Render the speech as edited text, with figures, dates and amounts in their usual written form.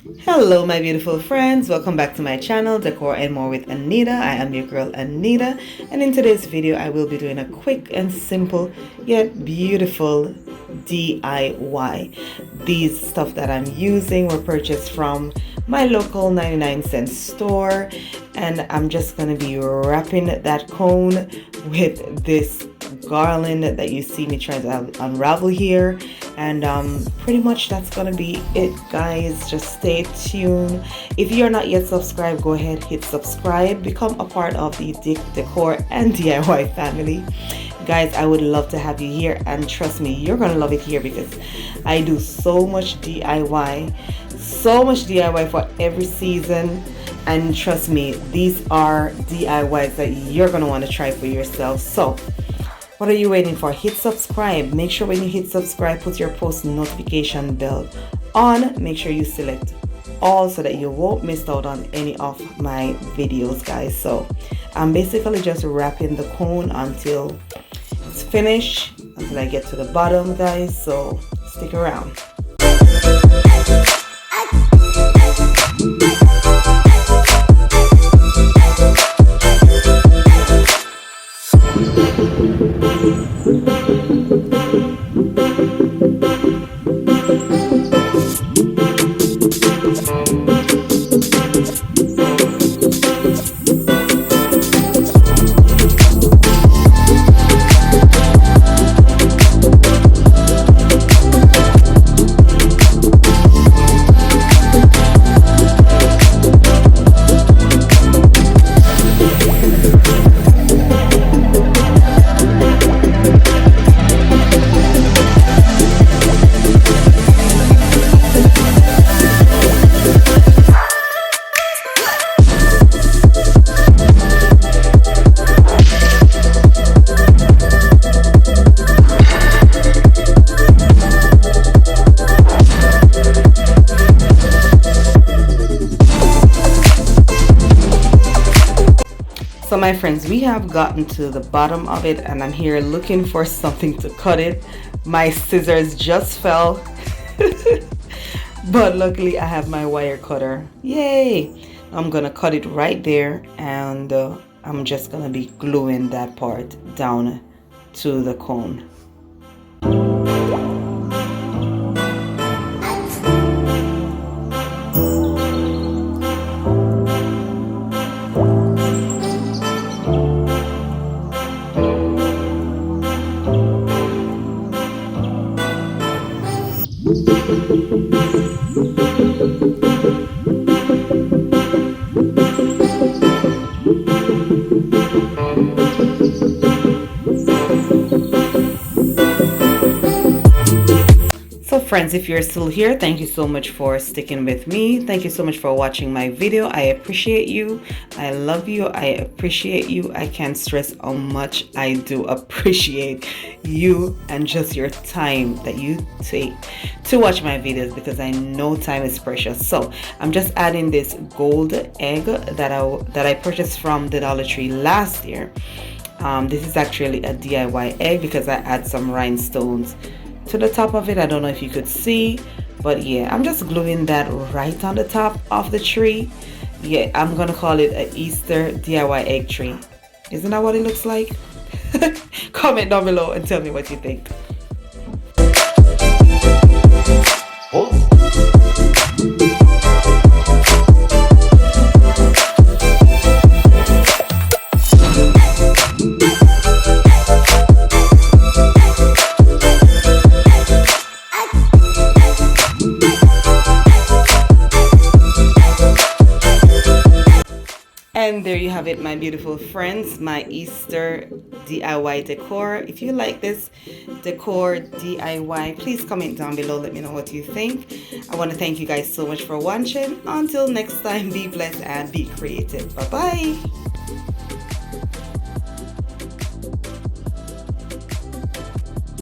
Hello my beautiful friends, welcome back to my channel Decor and More with Anita. I am your girl Anita, and in today's video I will be doing a quick and simple yet beautiful DIY. These stuff that I'm using were purchased from my local 99-cent store, and I'm just going to be wrapping that cone with this garland that you see me trying to unravel here. And pretty much that's gonna be it, guys. Just stay tuned. If you're not yet subscribed, go ahead, hit subscribe, become a part of the Decor and DIY family. Guys, I would love to have you here, and trust me, you're gonna love it here because I do so much DIY for every season. And trust me, these are DIYs that you're gonna want to try for yourself. So what are you waiting for? Hit subscribe. Make sure when you hit subscribe, put your post notification bell on. Make sure you select all so that you won't miss out on any of my videos, guys. So I'm basically just wrapping the cone until it's finished, until I get to the bottom, guys. So stick around. So my friends, we have gotten to the bottom of it, and I'm here looking for something to cut it. My scissors just fell, but luckily I have my wire cutter. Yay! I'm gonna cut it right there, and I'm just gonna be gluing that part down to the cone. So friends, if you're still here, thank you so much for sticking with me. Thank you so much for watching my video. I appreciate you. I love you. I appreciate you. I can't stress how much I do appreciate you and just your time that you take to watch my videos, because I know time is precious. So I'm just adding this gold egg that I purchased from the Dollar Tree last year. This is actually a DIY egg because I add some rhinestones to the top of it. I don't know if you could see, but yeah, I'm just gluing that right on the top of the tree. Yeah, I'm gonna call it an Easter DIY egg tree. Isn't that what it looks like? Comment down below and tell me what you think. And there you have it, my beautiful friends, my Easter DIY decor. If you like this decor DIY, please comment down below. Let me know what you think. I want to thank you guys so much for watching. Until next time, be blessed and be creative. Bye bye.